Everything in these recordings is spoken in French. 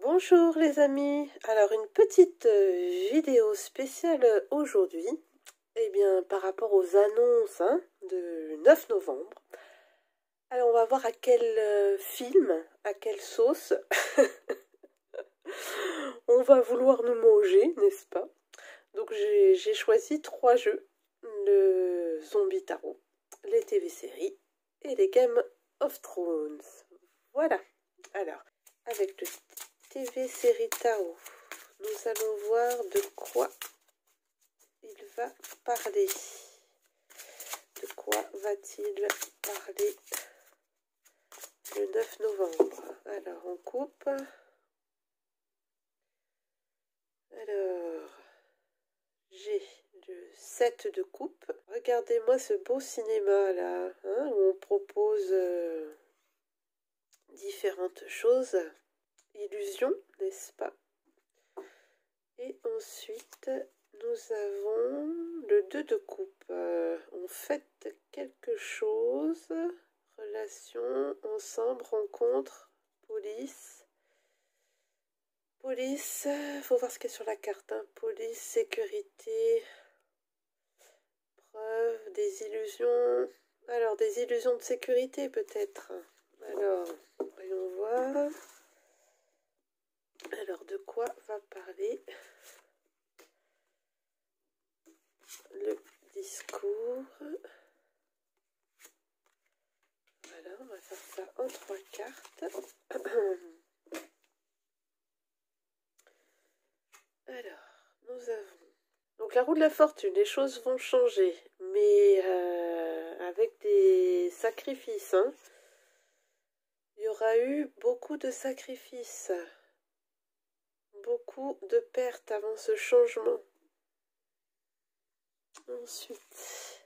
Bonjour les amis, alors une petite vidéo spéciale aujourd'hui, eh bien par rapport aux annonces de 9 novembre. Alors on va voir à quel film, à quelle sauce on va vouloir nous manger, n'est-ce pas? Donc j'ai choisi 3 jeux, le Zombie Tarot, les TV-séries et les Game of Thrones. Voilà, alors avec le TV série Tarot, nous allons voir de quoi il va parler. De quoi va-t-il parler le 9 novembre? Alors, on coupe. Alors, j'ai le 7 de coupe. Regardez-moi ce beau cinéma là, où on propose différentes choses. Illusion, n'est-ce pas? Et ensuite, nous avons le 2 de coupe. On fête quelque chose. Relation, ensemble, rencontre, police. Police, faut voir ce qu'il y a sur la carte. Police, sécurité, preuve, des illusions. Alors, des illusions de sécurité peut-être. Alors, voyons voir. Alors, de quoi va parler le discours? Voilà, on va faire ça en 3 cartes. Alors, nous avons... Donc la roue de la fortune, les choses vont changer, mais avec des sacrifices. Il y aura eu beaucoup de sacrifices, beaucoup de pertes avant ce changement. Ensuite,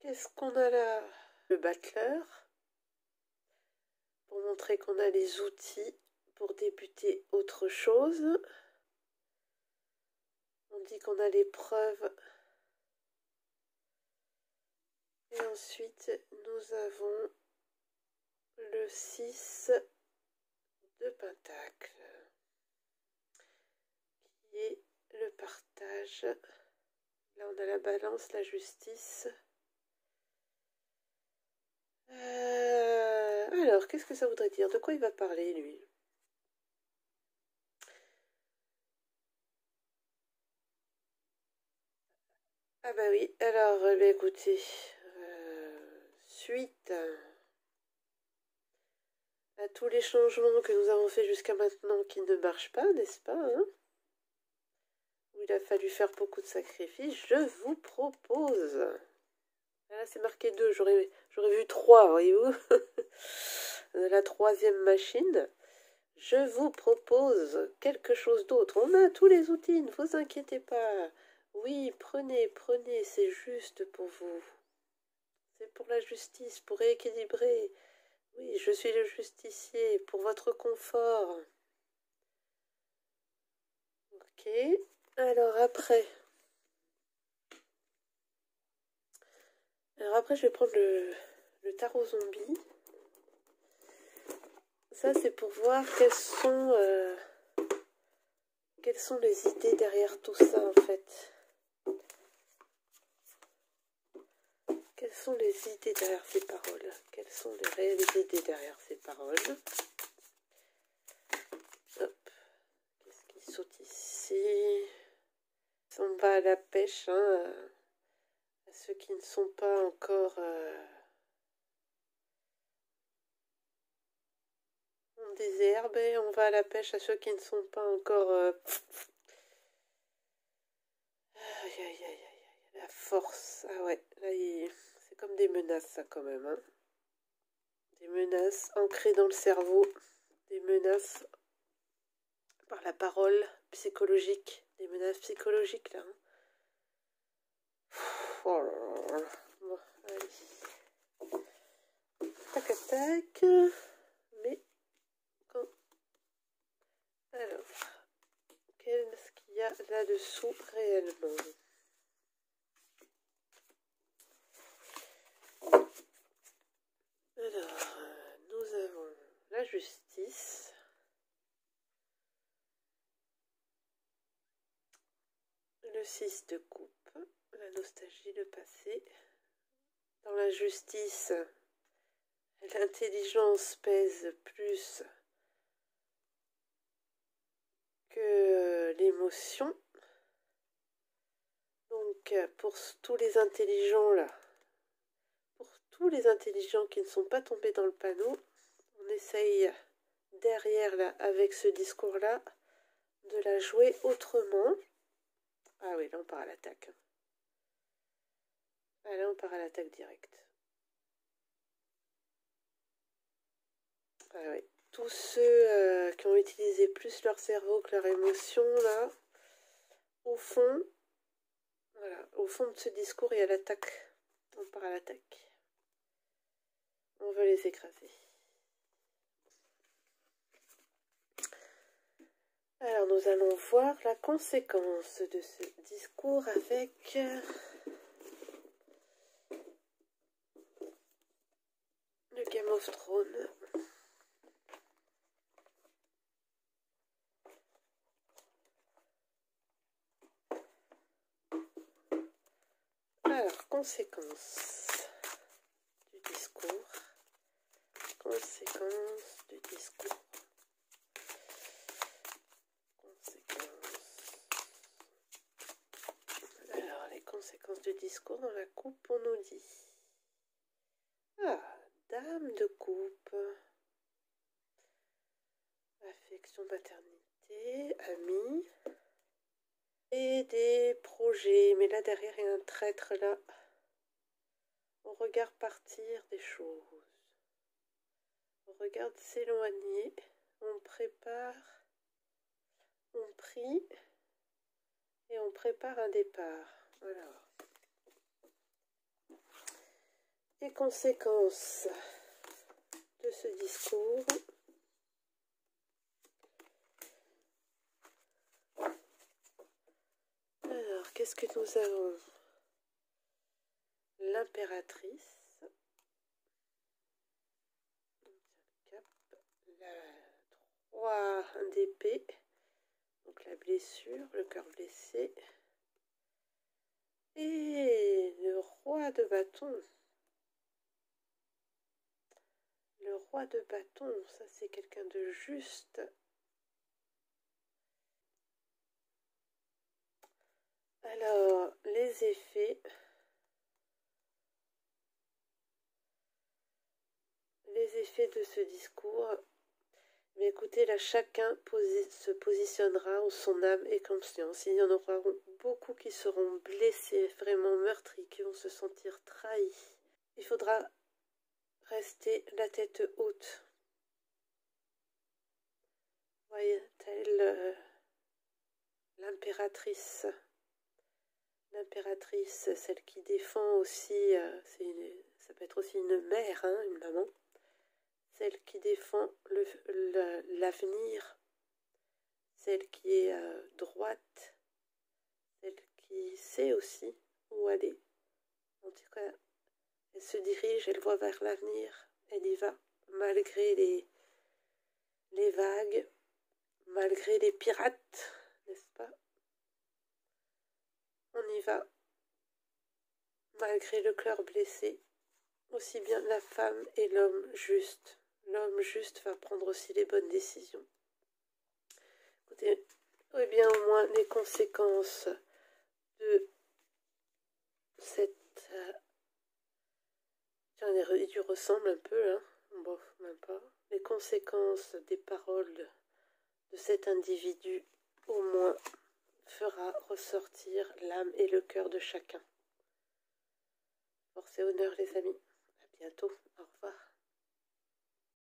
qu'est-ce qu'on a là? Le battleur, pour montrer qu'on a les outils pour débuter autre chose. On dit qu'on a les preuves. Et ensuite, nous avons le 6 de pentacle, qui est le partage. Là, on a la balance, la justice. Alors, qu'est-ce que ça voudrait dire? De quoi il va parler, lui? Ah bah oui, alors, écoutez, suite à tous les changements que nous avons fait jusqu'à maintenant qui ne marchent pas, n'est-ce pas, où il a fallu faire beaucoup de sacrifices, je vous propose... Là, c'est marqué 2, j'aurais vu 3, voyez-vous. La troisième machine. Je vous propose quelque chose d'autre. On a tous les outils, ne vous inquiétez pas. Oui, prenez, c'est juste pour vous. C'est pour la justice, pour rééquilibrer. Oui, je suis le justicier, pour votre confort. Ok, alors après... je vais prendre le tarot zombie. Ça, c'est pour voir quelles sont les idées derrière tout ça, en fait. Quelles sont les idées derrière ces paroles? Quelles sont les réelles idées derrière ces paroles? Hop. Qu'est-ce qui saute ici? Ils sont pas à la pêche, à ceux qui ne sont pas encore... on désherbe et on va à la pêche à ceux qui ne sont pas encore... Aïe, aïe, aïe, aïe, la force. Ah ouais, là, c'est comme des menaces, ça, quand même. Des menaces ancrées dans le cerveau. Des menaces par la parole psychologique. Des menaces psychologiques, là. Oh là là. Bon, allez. Tac, tac. Mais, quand... Alors, qu'est-ce qu'il y a là-dessous réellement? Alors, nous avons la justice. Le 6 de coupe, la nostalgie, le passé. Dans la justice, l'intelligence pèse plus que l'émotion. Donc pour tous les intelligents là, pour tous les intelligents qui ne sont pas tombés dans le panneau, on essaye derrière là, avec ce discours là, de la jouer autrement. Ah oui, là on part à l'attaque. Ah, là on part à l'attaque directe. Ah oui. Tous ceux qui ont utilisé plus leur cerveau que leur émotion là, au fond, voilà, au fond de ce discours il y a l'attaque. On part à l'attaque. On veut les écraser. Alors nous allons voir la conséquence de ce discours avec le Game of Thrones. Alors, conséquence du discours. Conséquence du discours. Alors, les conséquences du discours dans la coupe, on nous dit. Ah, dame de coupe. Affection, maternité, amis. Et des projets. Mais là, derrière, il y a un traître là. On regarde partir des choses. On regarde s'éloigner. On prépare. On prie. Et on prépare un départ. Alors. Les conséquences de ce discours. Alors, qu'est-ce que nous avons? L'impératrice. La 3 d'épée. Donc la blessure, le cœur blessé. Et le roi de bâton. Le roi de bâton, ça c'est quelqu'un de juste. Alors, les effets. Les effets de ce discours. Mais écoutez, là, chacun se positionnera où son âme et conscience. Il y en aura beaucoup qui seront blessés, vraiment meurtris, qui vont se sentir trahis. Il faudra rester la tête haute. Voyez, telle l'impératrice. L'impératrice, celle qui défend aussi, ça peut être aussi une mère, hein, une maman. Celle qui défend l'avenir, celle qui est droite, celle qui sait aussi où aller. En tout cas, elle se dirige, elle voit vers l'avenir, elle y va, malgré les vagues, malgré les pirates, n'est-ce pas? On y va, malgré le cœur blessé, aussi bien la femme et l'homme juste. L'homme juste va prendre aussi les bonnes décisions. Écoutez, eh bien au moins les conséquences de cette... Tiens, il lui ressemble un peu, hein. Bon, même pas. Les conséquences des paroles de cet individu, au moins, fera ressortir l'âme et le cœur de chacun. Force et honneur, les amis. À bientôt. Au revoir.